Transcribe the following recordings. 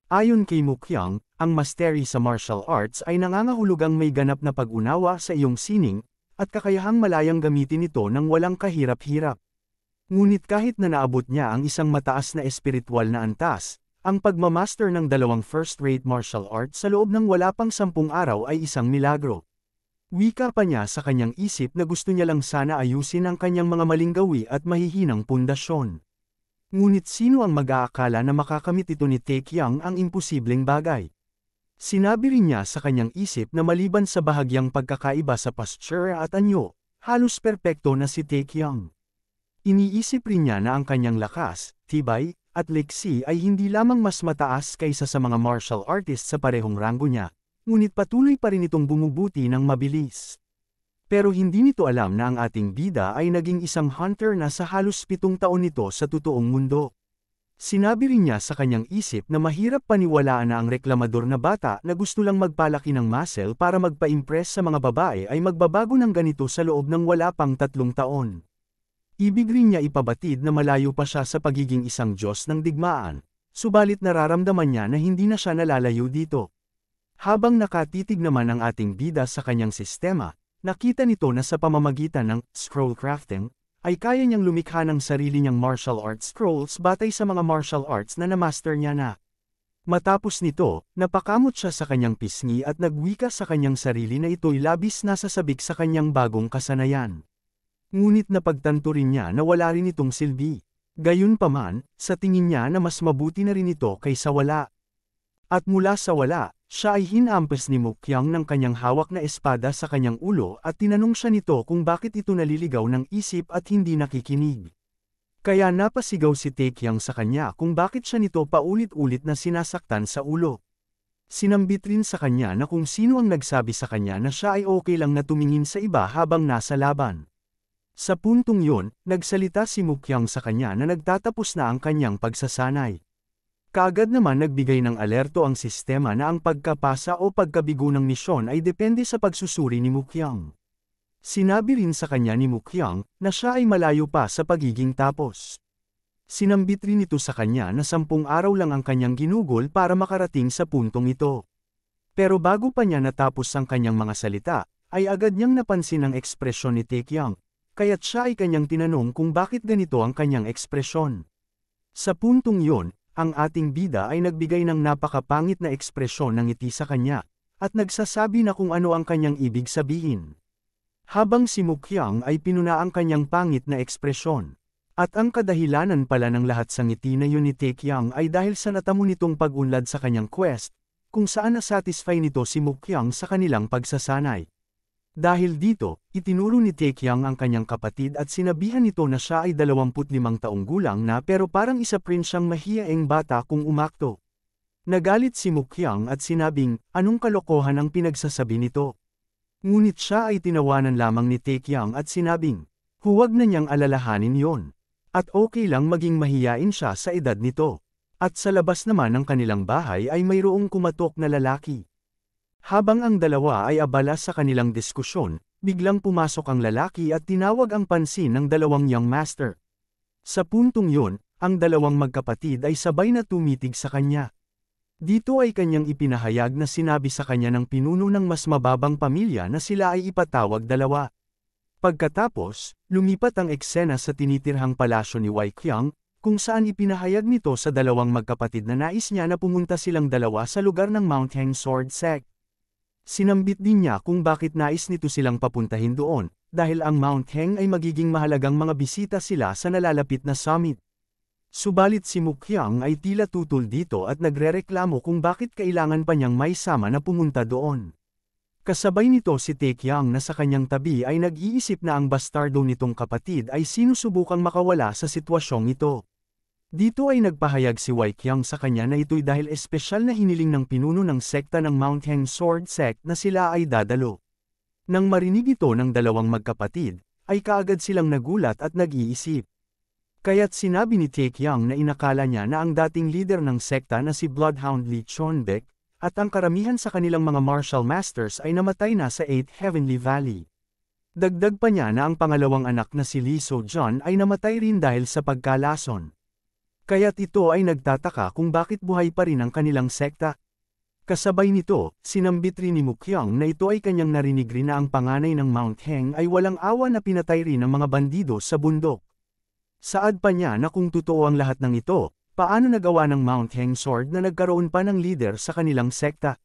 Ayon kay Mukyang, ang mastery sa martial arts ay nangangahulugang may ganap na pag-unawa sa iyong sining, at kakayahang malayang gamitin ito ng walang kahirap-hirap. Ngunit kahit na naabot niya ang isang mataas na espiritual na antas, ang pagmamaster ng dalawang first-rate martial arts sa loob ng wala pang 10 araw ay isang milagro. Wika pa niya sa kanyang isip na gusto niya lang sana ayusin ang kanyang mga maling gawi at mahihinang pundasyon. Ngunit sino ang mag-aakala na makakamit ito ni Taekyang ang imposibleng bagay? Sinabi rin niya sa kanyang isip na maliban sa bahagyang pagkakaiba sa posture at anyo, halos perpekto na si Taekyang. Iniisip rin niya na ang kanyang lakas, tibay, at liksi ay hindi lamang mas mataas kaysa sa mga martial artists sa parehong ranggo niya, ngunit patuloy pa rin itong bumubuti ng mabilis. Pero hindi nito alam na ang ating bida ay naging isang hunter na sa halos 7 taon nito sa totoong mundo. Sinabi rin niya sa kanyang isip na mahirap paniwalaan na ang reklamador na bata na gusto lang magpalaki ng muscle para magpa-impress sa mga babae ay magbabago ng ganito sa loob ng wala pang 3 taon. Ibig rin niya ipabatid na malayo pa siya sa pagiging isang Diyos ng digmaan, subalit nararamdaman niya na hindi na siya nalalayo dito. Habang nakatitig naman ang ating bida sa kanyang sistema, nakita nito na sa pamamagitan ng scroll crafting, ay kaya niyang lumikha ng sarili niyang martial arts scrolls batay sa mga martial arts na namaster niya na. Matapos nito, napakamot siya sa kanyang pisngi at nagwika sa kanyang sarili na ito'y labis na sasabik sa kanyang bagong kasanayan. Ngunit napagtanto rin niya na wala rin itong silbi. Gayunpaman, sa tingin niya na mas mabuti na rin ito kaysa wala. At mula sa wala, siya ay hinampas ni Mukyang ng kanyang hawak na espada sa kanyang ulo at tinanong siya nito kung bakit ito naliligaw ng isip at hindi nakikinig. Kaya napasigaw si Taekyang sa kanya kung bakit siya nito paulit-ulit na sinasaktan sa ulo. Sinambit rin sa kanya na kung sino ang nagsabi sa kanya na siya ay okay lang na tumingin sa iba habang nasa laban. Sa puntong yun, nagsalita si Mukyang sa kanya na nagtatapos na ang kanyang pagsasanay. Kaagad naman nagbigay ng alerto ang sistema na ang pagkapasa o pagkabigo ng misyon ay depende sa pagsusuri ni Mukyang. Sinabi rin sa kanya ni Mukyang na siya ay malayo pa sa pagiging tapos. Sinambit rin ito sa kanya na 10 araw lang ang kanyang ginugol para makarating sa puntong ito. Pero bago pa niya natapos ang kanyang mga salita, ay agad niyang napansin ang ekspresyon ni Taekyang, kaya't siya ay kanyang tinanong kung bakit ganito ang kanyang ekspresyon. Sa puntong yun, ang ating bida ay nagbigay ng napakapangit na ekspresyon ng ngiti sa kanya, at nagsasabi na kung ano ang kanyang ibig sabihin. Habang si Mukyang ay pinuna ang kanyang pangit na ekspresyon. At ang kadahilanan pala ng lahat sa ngiti na yun ni Taekyang ay dahil sa natamo nitong pag-unlad sa kanyang quest, kung saan nasatisfy nito si Mukyang sa kanilang pagsasanay. Dahil dito, itinuro ni Taekyang ang kanyang kapatid at sinabihan nito na siya ay 25 taong gulang na pero parang isa pa rin siyang mahiyaing bata kung umakto. Nagalit si Mukyang at sinabing, anong kalokohan ang pinagsasabi nito? Ngunit siya ay tinawanan lamang ni Taekyang at sinabing, huwag na niyang alalahanin yon. At okay lang maging mahiyain siya sa edad nito. At sa labas naman ng kanilang bahay ay mayroong kumatok na lalaki. Habang ang dalawa ay abala sa kanilang diskusyon, biglang pumasok ang lalaki at tinawag ang pansin ng dalawang young master. Sa puntong yun, ang dalawang magkapatid ay sabay na tumitig sa kanya. Dito ay kanyang ipinahayag na sinabi sa kanya ng pinuno ng mas mababang pamilya na sila ay ipatawag dalawa. Pagkatapos, lumipat ang eksena sa tinitirhang palasyo ni Waikyang, kung saan ipinahayag nito sa dalawang magkapatid na nais niya na pumunta silang dalawa sa lugar ng Mount Heng Sword Sect. Sinambit din niya kung bakit nais nito silang papuntahin doon, dahil ang Mount Heng ay magiging mahalagang mga bisita sila sa nalalapit na summit. Subalit si Mukyang ay tila tutol dito at nagrereklamo kung bakit kailangan pa niyang may sama na pumunta doon. Kasabay nito si Taekyang na sa kanyang tabi ay nag-iisip na ang bastardo nitong kapatid ay sinusubukang makawala sa sitwasyong ito. Dito ay nagpahayag si Waikyang sa kanya na ito'y dahil espesyal na hiniling ng pinuno ng sekta ng Mount Heng Sword Sect na sila ay dadalo. Nang marinig ito ng dalawang magkapatid, ay kaagad silang nagulat at nag-iisip. Kaya't sinabi ni Taekyang na inakala niya na ang dating leader ng sekta na si Bloodhound Lee Chonbek, at ang karamihan sa kanilang mga martial masters ay namatay na sa 8 Heavenly Valley. Dagdag pa niya na ang pangalawang anak na si Lee So-John ay namatay rin dahil sa pagkalason. Kaya't ito ay nagtataka kung bakit buhay pa rin ang kanilang sekta. Kasabay nito, sinambit rin ni Mukyang na ito ay kanyang narinig rin na ang panganay ng Mount Heng ay walang awa na pinatay rin ng mga bandido sa bundok. Saad pa niya na kung totoo ang lahat ng ito, paano nagawa ng Mount Heng Sword na nagkaroon pa ng leader sa kanilang sekta?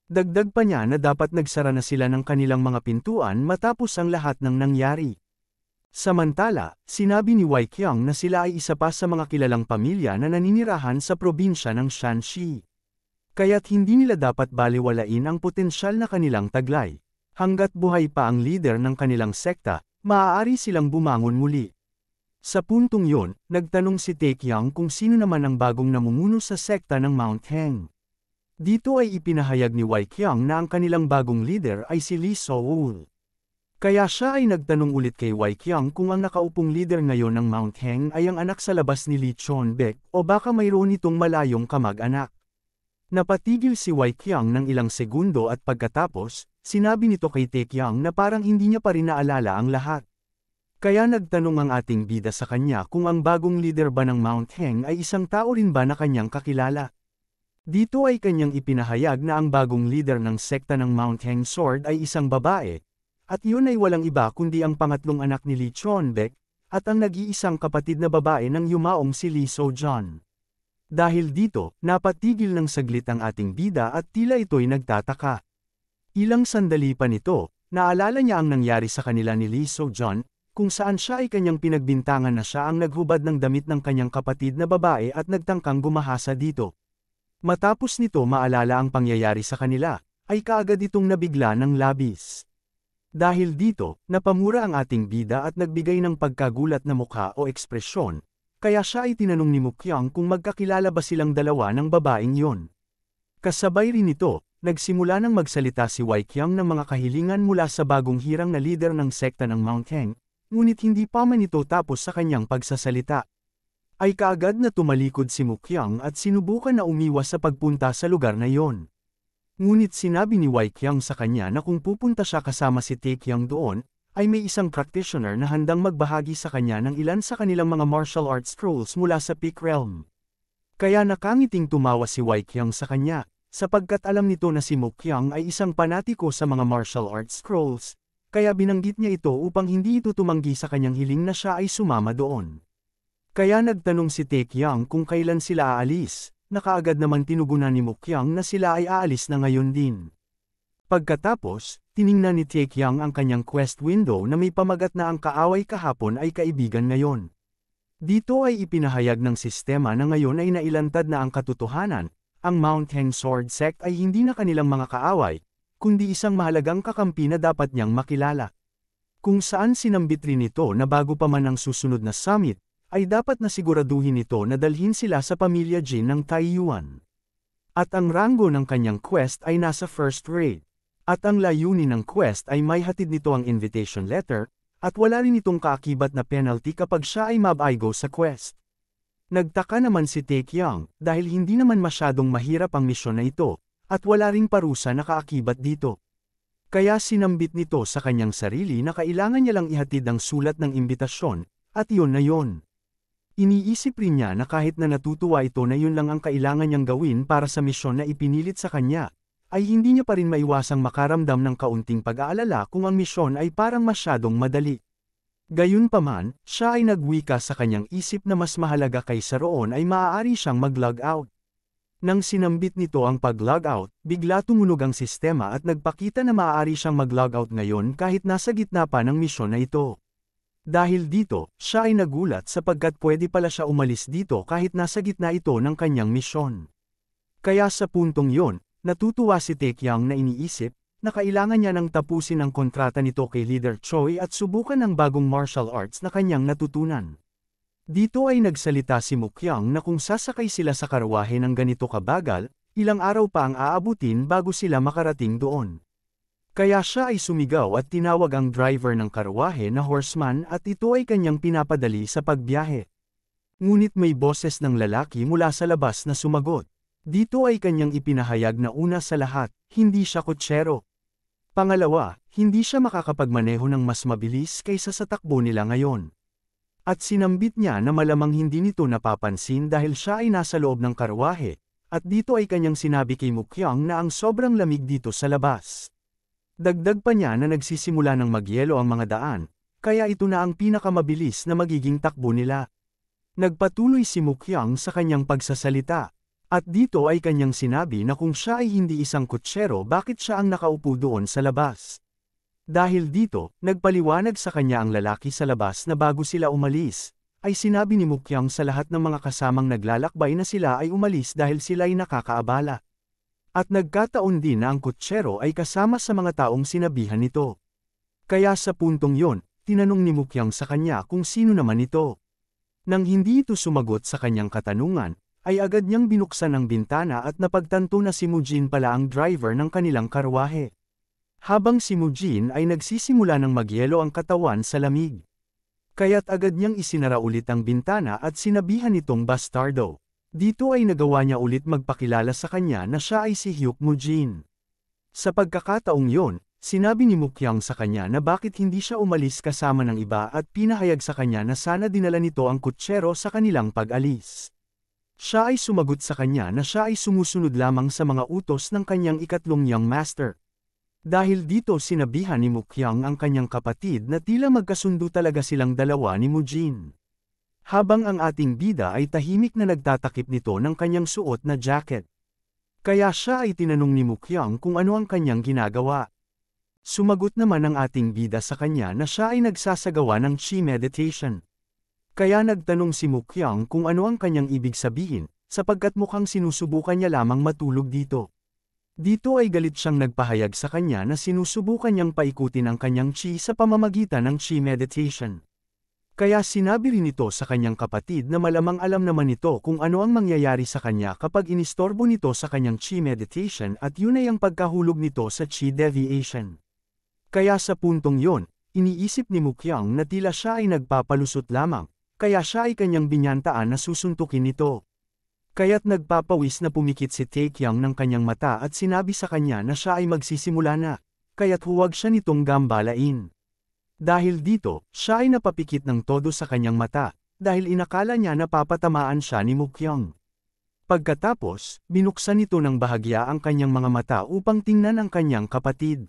Dagdag pa niya na dapat nagsara na sila ng kanilang mga pintuan matapos ang lahat ng nangyari. Samantala, sinabi ni Wei Qiang na sila ay isa pa sa mga kilalang pamilya na naninirahan sa probinsya ng Shanxi. Kaya't hindi nila dapat balewalain ang potensyal na kanilang taglay. Hanggat buhay pa ang leader ng kanilang sekta, maaari silang bumangon muli. Sa puntong yon, nagtanong si Taekyang kung sino naman ang bagong namumuno sa sekta ng Mount Heng. Dito ay ipinahayag ni Wei Qiang na ang kanilang bagong leader ay si Li Soul. Kaya siya ay nagtanong ulit kay Wei Qiang kung ang nakaupong leader ngayon ng Mount Heng ay ang anak sa labas ni Li Chonbek o baka mayroon itong malayong kamag-anak. Napatigil si Wei Qiang ng ilang segundo at pagkatapos, sinabi nito kay Taekyang na parang hindi niya pa rin naalala ang lahat. Kaya nagtanong ang ating bida sa kanya kung ang bagong leader ba ng Mount Heng ay isang tao rin ba na kanyang kakilala. Dito ay kanyang ipinahayag na ang bagong leader ng sekta ng Mount Heng Sword ay isang babae, at yun ay walang iba kundi ang pangatlong anak ni Li Chonbek, at ang nag-iisang kapatid na babae ng yumaong si Li Sojan. Dahil dito, napatigil ng saglit ang ating bida at tila ito'y nagtataka. Ilang sandali pa nito, naalala niya ang nangyari sa kanila ni Li Sojan, kung saan siya ay kanyang pinagbintangan na siya ang naghubad ng damit ng kanyang kapatid na babae at nagtangkang gumahasa dito. Matapos nito maalala ang pangyayari sa kanila, ay kaagad itong nabigla ng labis. Dahil dito, napamura ang ating bida at nagbigay ng pagkagulat na mukha o ekspresyon, kaya siya ay tinanong ni Mukyang kung magkakilala ba silang dalawa ng babaeng yon. Kasabay rin ito, nagsimula nang magsalita si Wei Qiang ng mga kahilingan mula sa bagong hirang na leader ng sekta ng Mount Heng, ngunit hindi pa man ito tapos sa kanyang pagsasalita. Ay kaagad na tumalikod si Mukyang at sinubukan na umiwas sa pagpunta sa lugar na yon. Ngunit sinabi ni Wei Qiang sa kanya na kung pupunta siya kasama si Taekyang doon, ay may isang practitioner na handang magbahagi sa kanya ng ilan sa kanilang mga martial arts scrolls mula sa Peak Realm. Kaya nakangiting tumawa si Wei Qiang sa kanya, sapagkat alam nito na si Mukyang ay isang panatiko sa mga martial arts scrolls, kaya binanggit niya ito upang hindi ito tumanggi sa kanyang hiling na siya ay sumama doon. Kaya nagtanong si Taekyang kung kailan sila aalis, na kaagad naman tinugunan ni Mukyang na sila ay aalis na ngayon din. Pagkatapos, tiningnan ni Taekyang ang kanyang quest window na may pamagat na ang kaaway kahapon ay kaibigan ngayon. Dito ay ipinahayag ng sistema na ngayon ay nailantad na ang katotohanan, ang Mount Heng Sword Sect ay hindi na kanilang mga kaaway, kundi isang mahalagang kakampi na dapat niyang makilala. Kung saan sinambit rin ito na bago pa man ang susunod na summit, ay dapat na siguraduhin ito na dalhin sila sa pamilya Jin ng Taiyuan. At ang ranggo ng kanyang quest ay nasa first rate. At ang layunin ng quest ay may hatid nito ang invitation letter, at wala rin itong kaakibat na penalty kapag siya ay mabaigo sa quest. Nagtaka naman si Taekyang, dahil hindi naman masyadong mahirap ang misyon na ito, at wala ring parusa na kaakibat dito. Kaya sinambit nito sa kanyang sarili na kailangan niya lang ihatid ang sulat ng imbitasyon, at yun na yun. Iniisip rin niya na kahit na natutuwa ito na yun lang ang kailangan niyang gawin para sa misyon na ipinilit sa kanya, ay hindi niya pa rin maiwasang makaramdam ng kaunting pag-aalala kung ang misyon ay parang masyadong madali. Gayunpaman, siya ay nagwika sa kanyang isip na mas mahalaga kaysa roon ay maaari siyang mag-log out. Nang sinambit nito ang pag-log out, bigla tumunog ang sistema at nagpakita na maaari siyang mag-log out ngayon kahit nasa gitna pa ng misyon na ito. Dahil dito, siya ay nagulat sapagkat pwede pala siya umalis dito kahit nasa gitna ito ng kanyang misyon. Kaya sa puntong yon, natutuwa si Taekyang na iniisip, na kailangan niya nang tapusin ang kontrata nito kay Leader Choi at subukan ang bagong martial arts na kanyang natutunan. Dito ay nagsalita si Mukyang na kung sasakay sila sa karwahe ng ganito kabagal, ilang araw pa ang aabutin bago sila makarating doon. Kaya siya ay sumigaw at tinawag ang driver ng karwahe na horseman at ito ay kanyang pinapadali sa pagbiyahe. Ngunit may boses ng lalaki mula sa labas na sumagot. Dito ay kanyang ipinahayag na una sa lahat, hindi siya kotsero. Pangalawa, hindi siya makakapagmaneho ng mas mabilis kaysa sa takbo nila ngayon. At sinambit niya na malamang hindi nito napapansin dahil siya ay nasa loob ng karwahe, at dito ay kanyang sinabi kay Mukyang na ang sobrang lamig dito sa labas. Dagdag pa niya na nagsisimula ng magyelo ang mga daan, kaya ito na ang pinakamabilis na magiging takbo nila. Nagpatuloy si Mukyang sa kanyang pagsasalita. At dito ay kanyang sinabi na kung siya ay hindi isang kutsero bakit siya ang nakaupo doon sa labas. Dahil dito, nagpaliwanag sa kanya ang lalaki sa labas na bago sila umalis, ay sinabi ni Mukyang sa lahat ng mga kasamang naglalakbay na sila ay umalis dahil sila ay nakakaabala. At nagkataon din na ang kutsero ay kasama sa mga taong sinabihan nito. Kaya sa puntong yon, tinanong ni Mukyang sa kanya kung sino naman ito. Nang hindi ito sumagot sa kanyang katanungan, ay agad niyang binuksan ang bintana at napagtanto na si Mujin pala ang driver ng kanilang karwahe. Habang si Mujin ay nagsisimula ng magyelo ang katawan sa lamig. Kaya't agad niyang isinara ulit ang bintana at sinabihan itong bastardo. Dito ay nagawa niya ulit magpakilala sa kanya na siya ay si Hyuk Mujin. Sa pagkakataong yon, sinabi ni Mukyang sa kanya na bakit hindi siya umalis kasama ng iba at pinahayag sa kanya na sana dinala nito ang kutsero sa kanilang pag-alis. Siya ay sumagot sa kanya na siya ay sumusunod lamang sa mga utos ng kanyang ikatlong young master. Dahil dito sinabihan ni Mukyang ang kanyang kapatid na tila magkasundo talaga silang dalawa ni Mujin. Habang ang ating bida ay tahimik na nagtatakip nito ng kanyang suot na jacket. Kaya siya ay tinanong ni Mukyang kung ano ang kanyang ginagawa. Sumagot naman ang ating bida sa kanya na siya ay nagsasagawa ng chi meditation. Kaya nagtanong si Mukyang kung ano ang kanyang ibig sabihin, sapagkat mukhang sinusubukan niya lamang matulog dito. Dito ay galit siyang nagpahayag sa kanya na sinusubukan niyang paikutin ang kanyang chi sa pamamagitan ng chi meditation. Kaya sinabi rin ito sa kanyang kapatid na malamang alam naman nito kung ano ang mangyayari sa kanya kapag inistorbo nito sa kanyang chi meditation at yun ay ang pagkahulog nito sa chi deviation. Kaya sa puntong yon, iniisip ni Mukyang na tila siya ay nagpapalusot lamang, kaya siya ay kanyang binyantaan na susuntukin nito. Kaya't nagpapawis na pumikit si Taekyang ng kanyang mata at sinabi sa kanya na siya ay magsisimula na, kaya't huwag siya nitong gambalain. Dahil dito, siya ay napapikit ng todo sa kanyang mata, dahil inakala niya na papatamaan siya ni Mukyang. Pagkatapos, binuksan nito ng bahagya ang kanyang mga mata upang tingnan ang kanyang kapatid.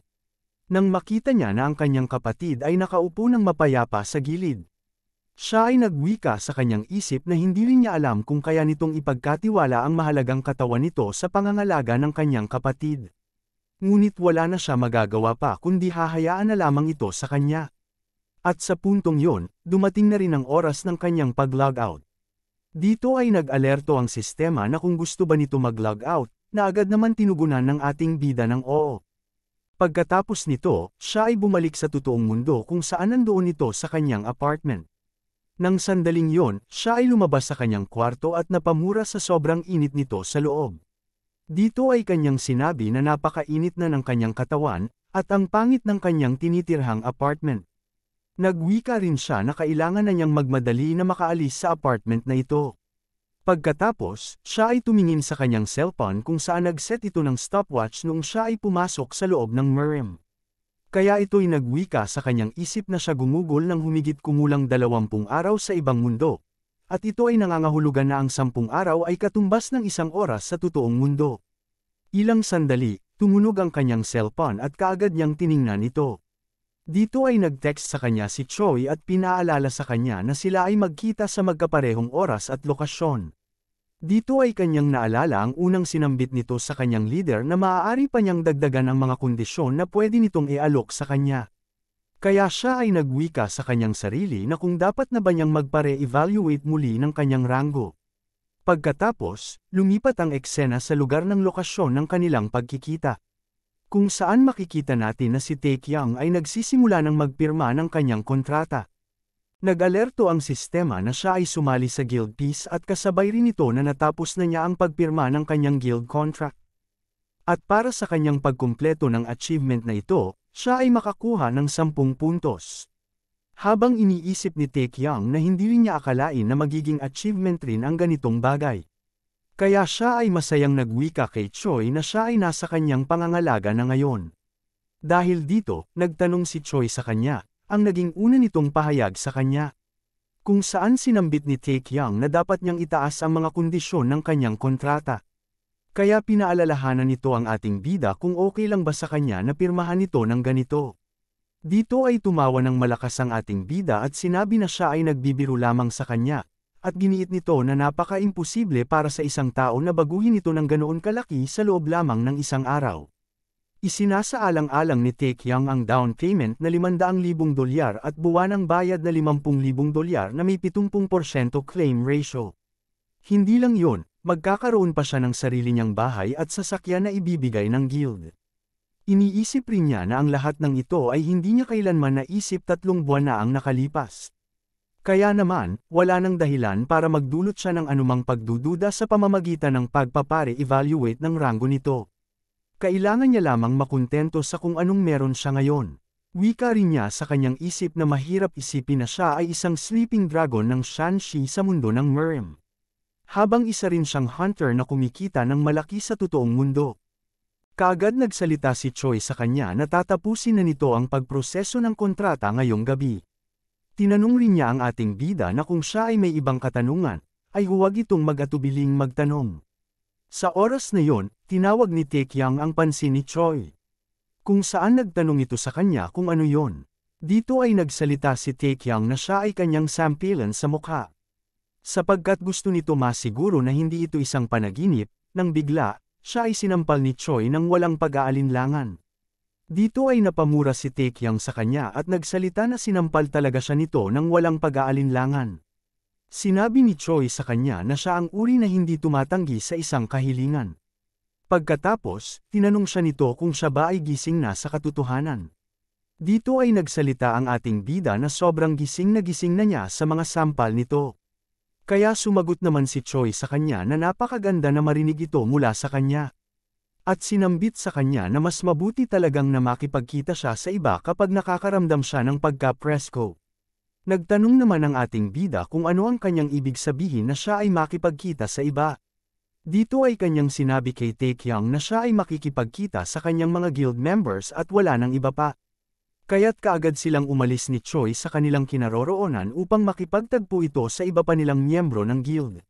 Nang makita niya na ang kanyang kapatid ay nakaupo ng mapayapa sa gilid. Siya ay nagwika sa kanyang isip na hindi rin niya alam kung kaya nitong ipagkatiwala ang mahalagang katawan nito sa pangangalaga ng kanyang kapatid. Ngunit wala na siya magagawa pa kundi hahayaan na lamang ito sa kanya. At sa puntong yon, dumating na rin ang oras ng kanyang pag-log out. Dito ay nag-alerto ang sistema na kung gusto ba nito mag-log out, na agad naman tinugunan ng ating bida ng oo. Pagkatapos nito, siya ay bumalik sa totoong mundo kung saan nandoon ito sa kanyang apartment. Nang sandaling yon, siya ay lumabas sa kanyang kwarto at napamura sa sobrang init nito sa loob. Dito ay kanyang sinabi na napakainit na ng kanyang katawan, at ang pangit ng kanyang tinitirhang apartment. Nagwika rin siya na kailangan na niyang magmadali na makaalis sa apartment na ito. Pagkatapos, siya ay tumingin sa kanyang cellphone kung saan nag-set ito ng stopwatch noong siya ay pumasok sa loob ng Murem. Kaya ito'y nagwika sa kanyang isip na siya gumugol ng humigit kumulang 20 araw sa ibang mundo. At ito ay nangangahulugan na ang 10 araw ay katumbas ng 1 oras sa totoong mundo. Ilang sandali, tumunog ang kanyang cellphone at kaagad niyang tiningnan ito. Dito ay nag-text sa kanya si Choi at pinaalala sa kanya na sila ay magkita sa magkaparehong oras at lokasyon. Dito ay kanyang naalala ang unang sinambit nito sa kanyang leader na maaari pa niyang dagdagan ang mga kondisyon na pwede nitong ialok sa kanya. Kaya siya ay nagwika sa kanyang sarili na kung dapat na ba niyang magpare-evaluate muli ng kanyang ranggo. Pagkatapos, lumipat ang eksena sa lugar ng lokasyon ng kanilang pagkikita. Kung saan makikita natin na si Taekyang ay nagsisimula ng magpirma ng kanyang kontrata. Nag-alerto ang sistema na siya ay sumali sa guild peace at kasabay rin ito na natapos na niya ang pagpirma ng kanyang guild contract. At para sa kanyang pagkumpleto ng achievement na ito, siya ay makakuha ng 10 puntos. Habang iniisip ni Taekyang na hindi rin niya akalain na magiging achievement rin ang ganitong bagay. Kaya siya ay masayang nagwika kay Choi na siya ay nasa kanyang pangangalaga na ngayon. Dahil dito, nagtanong si Choi sa kanya, ang naging una nitong pahayag sa kanya. kung saan sinambit ni Taekyang na dapat niyang itaas ang mga kondisyon ng kanyang kontrata. Kaya pinaalalahanan nito ang ating bida kung okay lang ba sa kanya na pirmahan ito ng ganito. Dito ay tumawa ng malakas ang ating bida at sinabi na siya ay nagbibiro lamang sa kanya, at giniit nito na napaka-imposible para sa isang tao na baguhin ito ng ganoon kalaki sa loob lamang ng isang araw. Isinasaalang-alang ni Taekyang ang down payment na $500,000 at buwanang bayad na $50,000 na may 70% claim ratio. Hindi lang yun, magkakaroon pa siya ng sarili niyang bahay at sasakyan na ibibigay ng guild. Iniisip rin niya na ang lahat ng ito ay hindi niya kailanman naisip 3 buwan na ang nakalipas. Kaya naman, wala nang dahilan para magdulot siya ng anumang pagdududa sa pamamagitan ng pagpapare-evaluate ng ranggo nito. Kailangan niya lamang makontento sa kung anong meron siya ngayon. Wika rin niya sa kanyang isip na mahirap isipin na siya ay isang sleeping dragon ng Shanxi sa mundo ng Mirim. Habang isa rin siyang hunter na kumikita ng malaki sa totoong mundo. Kaagad nagsalita si Choi sa kanya na tatapusin na nito ang pagproseso ng kontrata ngayong gabi. Tinanong rin niya ang ating bida na kung siya ay may ibang katanungan, ay huwag itong mag-atubiling magtanong. Sa oras na yon, tinawag ni Taekyang ang pansin ni Choi. Kung saan nagtanong ito sa kanya kung ano yon. Dito ay nagsalita si Taekyang na siya ay kanyang sampilan sa mukha. Sapagkat gusto nito masiguro na hindi ito isang panaginip, nang bigla, siya ay sinampal ni Choi nang walang pag-aalinlangan. Dito ay napamura si Taekyang sa kanya at nagsalita na sinampal talaga siya nito nang walang pag-aalinlangan. Sinabi ni Choi sa kanya na siya ang uri na hindi tumatanggi sa isang kahilingan. Pagkatapos, tinanong siya nito kung siya ba ay gising na sa katotohanan. Dito ay nagsalita ang ating bida na sobrang gising na niya sa mga sampal nito. Kaya sumagot naman si Choi sa kanya na napakaganda na marinig ito mula sa kanya. At sinambit sa kanya na mas mabuti talagang na makipagkita siya sa iba kapag nakakaramdam siya ng pagka-presko. Nagtanong naman ang ating bida kung ano ang kanyang ibig sabihin na siya ay makipagkita sa iba. Dito ay kanyang sinabi kay Taekyang na siya ay makikipagkita sa kanyang mga guild members at wala nang iba pa. Kaya't kaagad silang umalis ni Choi sa kanilang kinaroroonan upang makipagtagpo ito sa iba pa nilang miyembro ng guild.